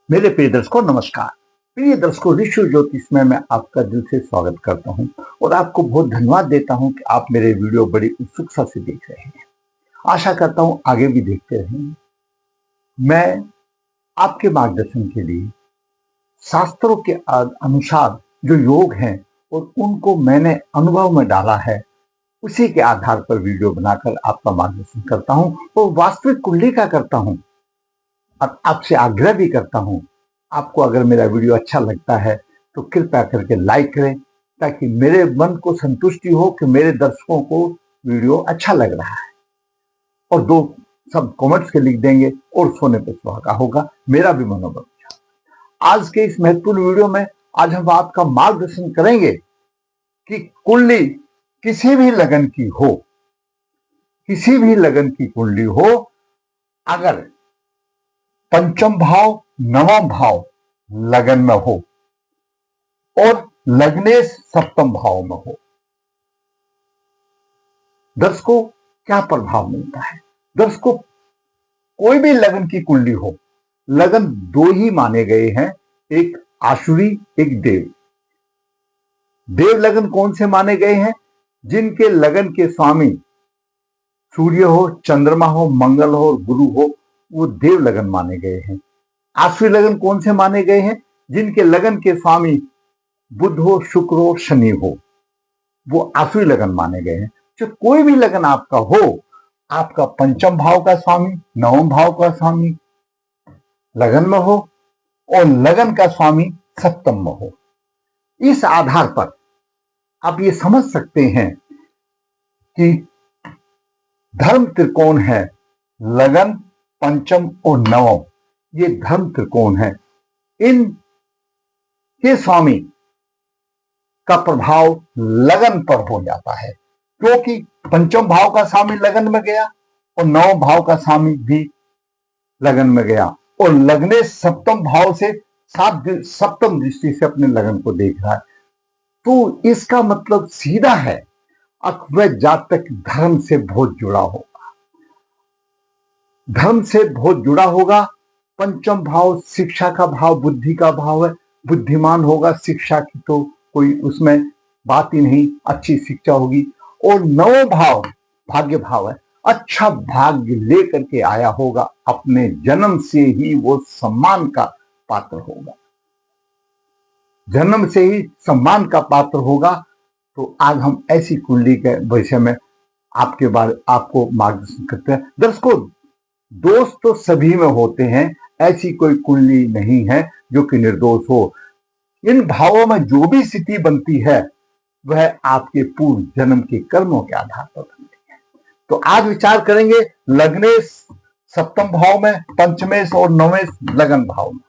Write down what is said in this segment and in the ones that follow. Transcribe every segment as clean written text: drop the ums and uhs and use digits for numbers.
मेरे प्रिय दर्शकों नमस्कार। प्रिय दर्शकों, ऋषि ज्योतिष में मैं आपका दिल से स्वागत करता हूं और आपको बहुत धन्यवाद देता हूं कि आप मेरे वीडियो बड़ी उत्सुकता से देख रहे हैं। आशा करता हूं आगे भी देखते रहेंगे। मैं आपके मार्गदर्शन के लिए शास्त्रों के अनुसार जो योग हैं और उनको मैंने अनुभव में डाला है, उसी के आधार पर वीडियो बनाकर आपका मार्गदर्शन करता हूं और वास्तविक कुंडली का करता हूं। और आपसे आग्रह भी करता हूं, आपको अगर मेरा वीडियो अच्छा लगता है तो कृपया करके लाइक करें, ताकि मेरे मन को संतुष्टि हो कि मेरे दर्शकों को वीडियो अच्छा लग रहा है। और दो सब कमेंट्स के लिख देंगे और सोने पर सुहागा होगा, मेरा भी मनोबल। आज के इस महत्वपूर्ण वीडियो में आज हम आपका मार्गदर्शन करेंगे कि कुंडली किसी भी लगन की हो, किसी भी लगन की कुंडली हो, अगर पंचम भाव नवम भाव लगन में हो और लग्नेश सप्तम भाव में हो, दर्शकों क्या प्रभाव मिलता है। दर्शकों, कोई भी लगन की कुंडली हो, लगन दो ही माने गए हैं, एक आसुरी एक देव। देव लगन कौन से माने गए हैं? जिनके लगन के स्वामी सूर्य हो, चंद्रमा हो, मंगल हो, गुरु हो, वो देव लगन माने गए हैं। आसुरी लगन कौन से माने गए हैं? जिनके लगन के स्वामी बुध हो, शुक्र हो, शनि हो, वो आसुरी लगन माने गए हैं। जो कोई भी लगन आपका हो, आपका पंचम भाव का स्वामी, नवम भाव का स्वामी लगन में हो और लगन का स्वामी सप्तम में हो, इस आधार पर आप ये समझ सकते हैं कि धर्म त्रिकोण है। लगन, पंचम और नवम, ये धर्म त्रिकोण है। इन के स्वामी का प्रभाव लगन पर हो जाता है, क्योंकि पंचम भाव का स्वामी लगन में गया और नवम भाव का स्वामी भी लगन में गया और लगने सप्तम भाव से सप्तम दृष्टि से अपने लगन को देख रहा है। तो इसका मतलब सीधा है, वह जातक धर्म से बहुत जुड़ा होगा, धर्म से बहुत जुड़ा होगा। पंचम भाव शिक्षा का भाव, बुद्धि का भाव है, बुद्धिमान होगा, शिक्षा की तो कोई उसमें बात ही नहीं, अच्छी शिक्षा होगी। और नवम भाव भाग्य भाव है, अच्छा भाग्य लेकर के आया होगा, अपने जन्म से ही वो सम्मान का पात्र होगा, जन्म से ही सम्मान का पात्र होगा। तो आज हम ऐसी कुंडली के विषय में आपको मार्गदर्शन करते हैं। दर्शकों, दोष तो सभी में होते हैं, ऐसी कोई कुंडली नहीं है जो कि निर्दोष हो। इन भावों में जो भी स्थिति बनती है, वह आपके पूर्व जन्म के कर्मों के आधार पर बनती है। तो आज विचार करेंगे लग्नेश सप्तम भाव में, पंचमेश और नवेश लगन भाव में।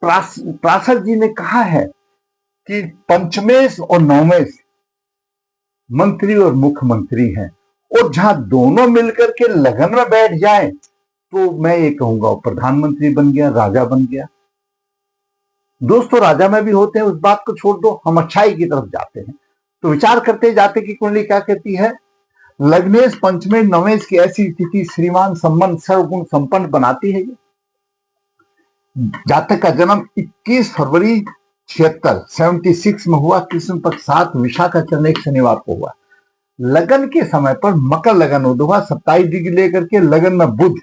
प्रासर जी ने कहा है कि पंचमेश और नवमेश मंत्री और मुख्यमंत्री हैं, और जहां दोनों मिलकर के लगन में बैठ जाए तो मैं ये कहूंगा वो प्रधानमंत्री बन गया, राजा बन गया। दोस्तों, राजा में भी होते हैं, उस बात को छोड़ दो, हम अच्छाई की तरफ जाते हैं। तो विचार करते जाते कि कुंडली क्या कहती है। लग्नेश पंचमेश नवेश की ऐसी स्थिति श्रीमान संबंध सर्वगुण संपन्न बनाती है। जातक का जन्म 21 फरवरी 76 में हुआ, कृष्ण पक्ष 7 विशाखा चरण एक शनिवार को हुआ। लगन के समय पर मकर लगन हुआ 27 डिग्री लेकर के, लगन में बुध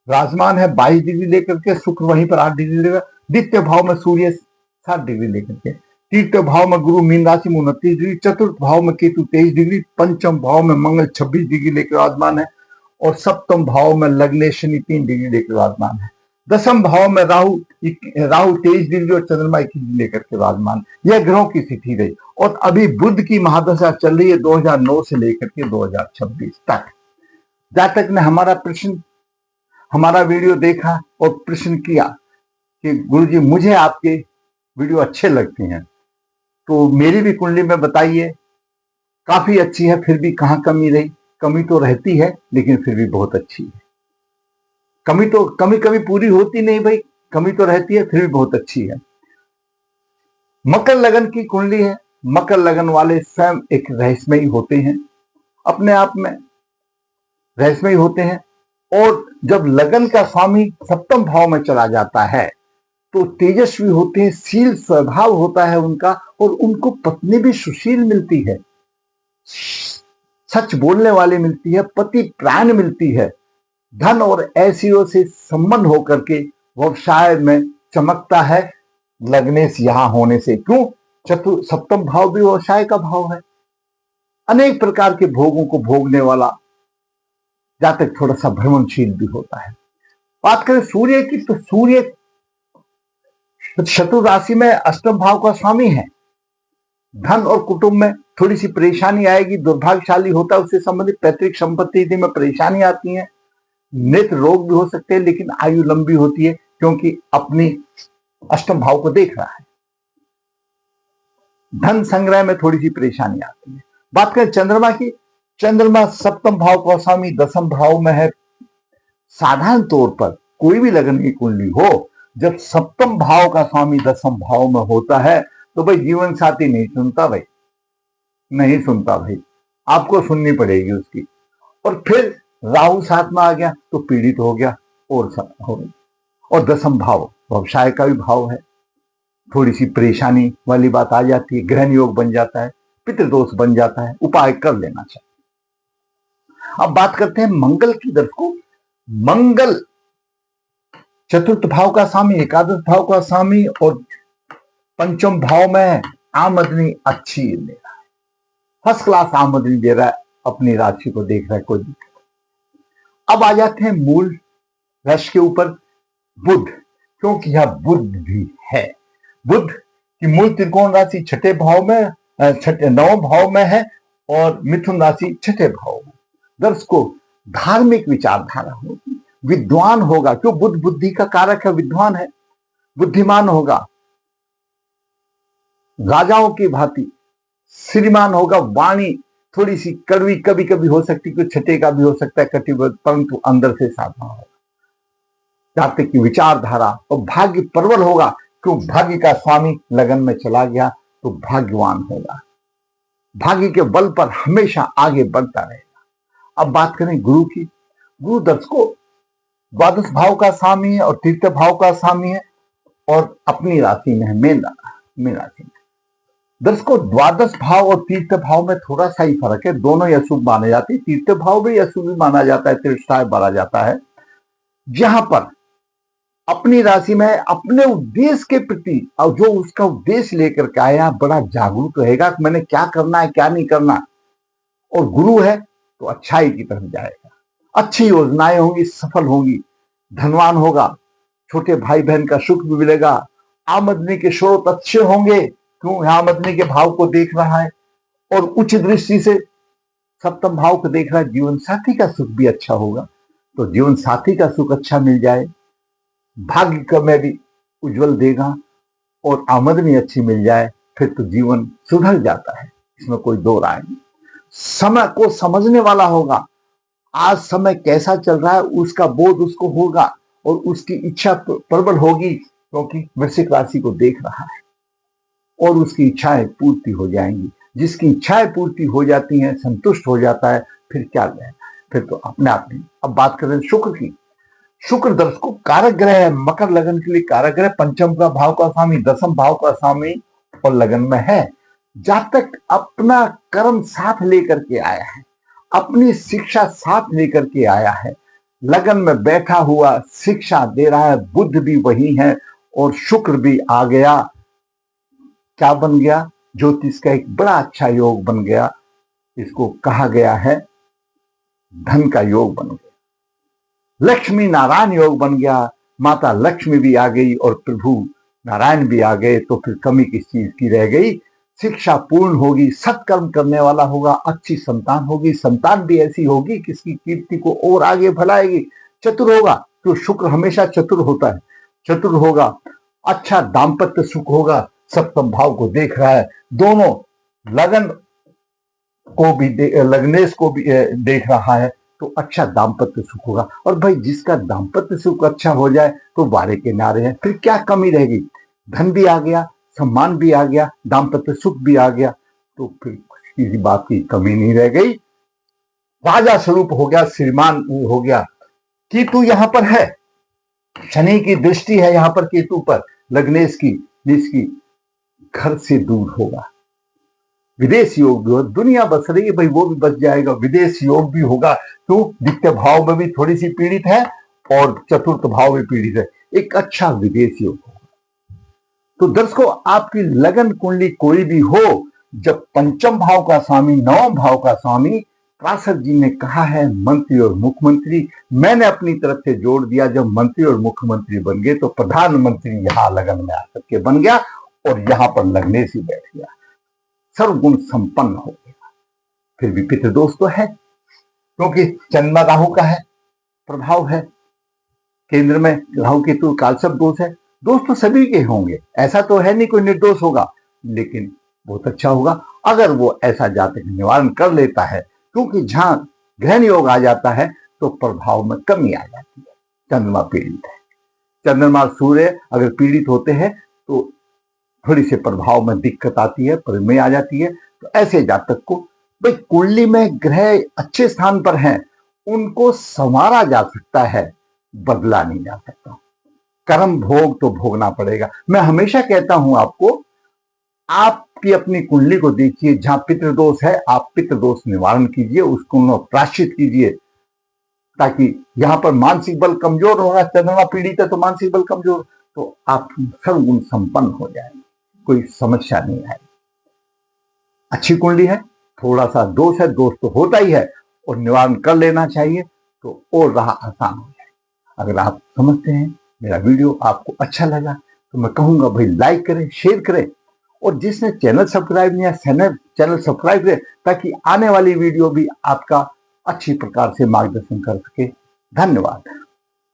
राजमान है 22 डिग्री लेकर के, शुक्र वहीं पर 8 डिग्री लेकर, द्वितीय भाव में सूर्य 7 डिग्री लेकर के, तृतीय भाव में गुरु मीन राशि में 29 डिग्री, चतुर्थ भाव में केतु 23 डिग्री, पंचम भाव में मंगल 26 डिग्री लेकर विराजमान है और सप्तम भाव में लग्ने शनि 3 डिग्री लेकर विराजमान है। दसम भाव में राहु 23 डिग्री और चंद्रमा 21 डिग्री लेकर के विराजमान। यह ग्रहों की स्थिति रही और अभी बुध की महादशा चल रही है 2009 से लेकर के 2026 तक। जातक ने हमारा वीडियो देखा और प्रश्न किया कि गुरुजी मुझे आपके वीडियो अच्छे लगते हैं, तो मेरी भी कुंडली में बताइए। काफी अच्छी है, फिर भी कहाँ कमी रही? कमी तो रहती है, लेकिन फिर भी बहुत अच्छी है। कमी पूरी होती नहीं भाई, कमी तो रहती है, फिर भी बहुत अच्छी है। मकर लगन की कुंडली है। मकर लगन वाले स्वयं एक रहस्यमयी होते हैं, अपने आप में रहस्यमयी होते हैं। और जब लगन का स्वामी सप्तम भाव में चला जाता है तो तेजस्वी होते हैं, शील स्वभाव होता है उनका, और उनको पत्नी भी सुशील मिलती है, सच बोलने वाली मिलती है, पति प्राण मिलती है। धन और ऐसियों से संबंध होकर के व्यवसाय में चमकता है लग्नेश यहां होने से। क्यों? सप्तम भाव भी व्यवसाय का भाव है, अनेक प्रकार के भोगों को भोगने वाला जातक थोड़ा सा भ्रमणशील भी होता है। बात करें सूर्य की, तो सूर्य शत्रु राशि में अष्टम भाव का स्वामी है। धन और कुटुंब में थोड़ी सी परेशानी आएगी, दुर्भाग्यशाली होता है, उससे संबंधित पैतृक संपत्ति में परेशानी आती है, नेत्र रोग भी हो सकते हैं, लेकिन आयु लंबी होती है क्योंकि अपनी अष्टम भाव को देख रहा है। धन संग्रह में थोड़ी सी परेशानी आती है। बात करें चंद्रमा की, चंद्रमा सप्तम भाव का स्वामी दसम भाव में है। साधारण तौर पर कोई भी लगन की कुंडली हो, जब सप्तम भाव का स्वामी दसम भाव में होता है तो भाई जीवन साथी नहीं सुनता, भाई नहीं सुनता, भाई आपको सुननी पड़ेगी उसकी। और फिर राहु साथ में आ गया तो पीड़ित हो गया और दसम भाव व्यवसाय का भी भाव है, थोड़ी सी परेशानी वाली बात आ जाती है, ग्रहण योग बन जाता है, पितृदोष बन जाता है, उपाय कर लेना चाहिए। अब बात करते हैं मंगल की। दर्शकों, मंगल चतुर्थ भाव का स्वामी, एकादश भाव का स्वामी और पंचम भाव में आमदनी अच्छी दे रहा है, फर्स्ट क्लास आमदनी दे रहा है, अपनी राशि को देख रहा है, कोई दिक्कत। अब आ जाते हैं मूल राशि के ऊपर, बुध, क्योंकि यह बुध भी है। बुध की मूल त्रिकोण राशि छठे भाव में, नवम भाव में है, और मिथुन राशि छठे भाव में। दर्शकों, धार्मिक विचारधारा होगी, विद्वान होगा, क्यों? बुध बुद्धि का कारक है, विद्वान है, बुद्धिमान होगा, राजाओं की भांति श्रीमान होगा। वाणी थोड़ी सी कड़वी कभी कभी हो सकती है, छठे का भी हो सकता है कटिबद्ध, परंतु अंदर से साधा होगा। जातक की विचारधारा और भाग्य प्रबल होगा, क्यों? भाग्य का स्वामी लगन में चला गया तो भाग्यवान होगा, भाग्य के बल पर हमेशा आगे बढ़ता रहेगा। अब बात करें गुरु की। गुरु दर्शकों द्वादश भाव का स्वामी है और तृतीय भाव का स्वामी है, और अपनी राशि में है, मेन राशि में। दर्शकों, द्वादश भाव और तीर्थ भाव में थोड़ा सा ही फर्क है, दोनों ही अशुभ माने जाते हैं। तीर्थ भाव भी अशुभ माना जाता है, तिरस्कार माना जाता है। जहां पर अपनी राशि में अपने उद्देश्य के प्रति, और जो उसका उद्देश्य लेकर के आया, बड़ा जागरूक रहेगा कि मैंने क्या करना है, क्या नहीं करना। और गुरु है तो अच्छाई की तरफ जाएगा, अच्छी योजनाएं होंगी, सफल होंगी, धनवान होगा, छोटे भाई बहन का सुख भी मिलेगा, आमदनी के स्रोत अच्छे होंगे, क्यों? आमदनी के भाव को देख रहा है और उच्च दृष्टि से सप्तम भाव को देख रहा है। जीवन साथी का सुख भी अच्छा होगा, तो जीवन साथी का सुख अच्छा मिल जाए, भाग्य में भी उज्जवल देगा और आमदनी अच्छी मिल जाए, फिर तो जीवन सुधर जाता है, इसमें कोई दो राय नहीं। समय को समझने वाला होगा, आज समय कैसा चल रहा है उसका बोध उसको होगा, और उसकी इच्छा प्रबल होगी, क्योंकि वृश्चिक राशि को देख रहा है, और उसकी इच्छाएं पूर्ति हो जाएंगी। जिसकी इच्छाएं पूर्ति हो जाती हैं, संतुष्ट हो जाता है, फिर क्या लेना, फिर तो अपने आप नहीं। अब बात करें शुक्र की। शुक्र दर्शकों कारक ग्रह है, मकर लगन के लिए कारक ग्रह, पंचम का भाव का स्वामी, दसम भाव का स्वामी और लगन में है। जातक अपना कर्म साथ लेकर के आया है, अपनी शिक्षा साथ लेकर के आया है, लगन में बैठा हुआ शिक्षा दे रहा है, बुध भी वही है और शुक्र भी आ गया। क्या बन गया? ज्योतिष का एक बड़ा अच्छा योग बन गया, इसको कहा गया है धन का योग बन गया, लक्ष्मी नारायण योग बन गया, माता लक्ष्मी भी आ गई और प्रभु नारायण भी आ गए, तो फिर कमी किस चीज की रह गई? शिक्षा पूर्ण होगी, सत्कर्म करने वाला होगा, अच्छी संतान होगी, संतान भी ऐसी होगी किसकी कीर्ति को और आगे बढ़ाएगी, चतुर होगा, तो शुक्र हमेशा चतुर होता है, चतुर होगा, अच्छा दाम्पत्य सुख होगा, सप्तम भाव को देख रहा है, दोनों लगन को भी लग्नेश को भी देख रहा है, तो अच्छा दाम्पत्य सुख होगा। और भाई जिसका दाम्पत्य सुख अच्छा हो जाए तो बारे के नारे हैं, फिर क्या कमी रहेगी? धन भी आ गया, सम्मान भी आ गया, दाम्पत्य सुख भी आ गया, तो फिर किसी बात की कमी नहीं रह गई, राजा स्वरूप हो गया, श्रीमान हो गया। केतु यहां पर है, शनि की दृष्टि है यहां पर केतु पर, लग्नेश की जिसकी घर से दूर होगा। विदेश योग भी हो, दुनिया बस रही है भाई, वो भी बच जाएगा। विदेश योग भी होगा तो द्वितीय भाव में भी थोड़ी सी पीड़ित है और चतुर्थ भाव में पीड़ित है, एक अच्छा विदेश योग होगा। तो दर्शकों, आपकी लगन कुंडली कोई भी हो, जब पंचम भाव का स्वामी, नवम भाव का स्वामी, पार्षद जी ने कहा है मंत्री और मुख्यमंत्री, मैंने अपनी तरफ से जोड़ दिया, जब मंत्री और मुख्यमंत्री बन गए तो प्रधानमंत्री यहां लगन में आकर के बन गया और यहां पर लगने से बैठ गया, सर्वगुण संपन्न हो गया। फिर भी पितृदोष तो है, क्योंकि चंद्रमा राहु का है, प्रभाव है, केंद्र में राहु केतु कालसर्प दोष है। दोष तो सभी के होंगे, ऐसा तो है नहीं कोई निर्दोष होगा, लेकिन बहुत अच्छा होगा अगर वो ऐसा जातक निवारण कर लेता है, क्योंकि जहां ग्रहण योग आ जाता है तो प्रभाव में कमी आ जाती है। चंद्रमा पीड़ित है, चंद्रमा सूर्य अगर पीड़ित होते हैं तो थोड़ी से प्रभाव में दिक्कत आती है, परिमेय आ जाती है। तो ऐसे जातक को भाई कुंडली में ग्रह अच्छे स्थान पर हैं, उनको संवारा जा सकता है, बदला नहीं जा सकता। कर्म भोग तो भोगना पड़ेगा। मैं हमेशा कहता हूं आपको, आपकी अपनी कुंडली को देखिए, जहां पितृदोष है आप पितृदोष निवारण कीजिए, उसको प्रायश्चित कीजिए, ताकि यहां पर मानसिक बल कमजोर होगा, चंद्रमा पीड़ित है तो मानसिक बल कमजोर, तो आप सर्वगुण संपन्न हो जाएंगे, कोई समस्या नहीं आएगी। अच्छी कुंडली है, थोड़ा सा दोष है, दोष तो होता ही है और निवारण कर लेना चाहिए, तो और राह आसान हो जाए। अगर आप समझते हैं, मेरा वीडियो आपको अच्छा लगा, तो मैं कहूंगा भाई लाइक करें, शेयर करें, और जिसने चैनल सब्सक्राइब नहीं है चैनल सब्सक्राइब करें, ताकि आने वाली वीडियो भी आपका अच्छी प्रकार से मार्गदर्शन कर सके। धन्यवाद।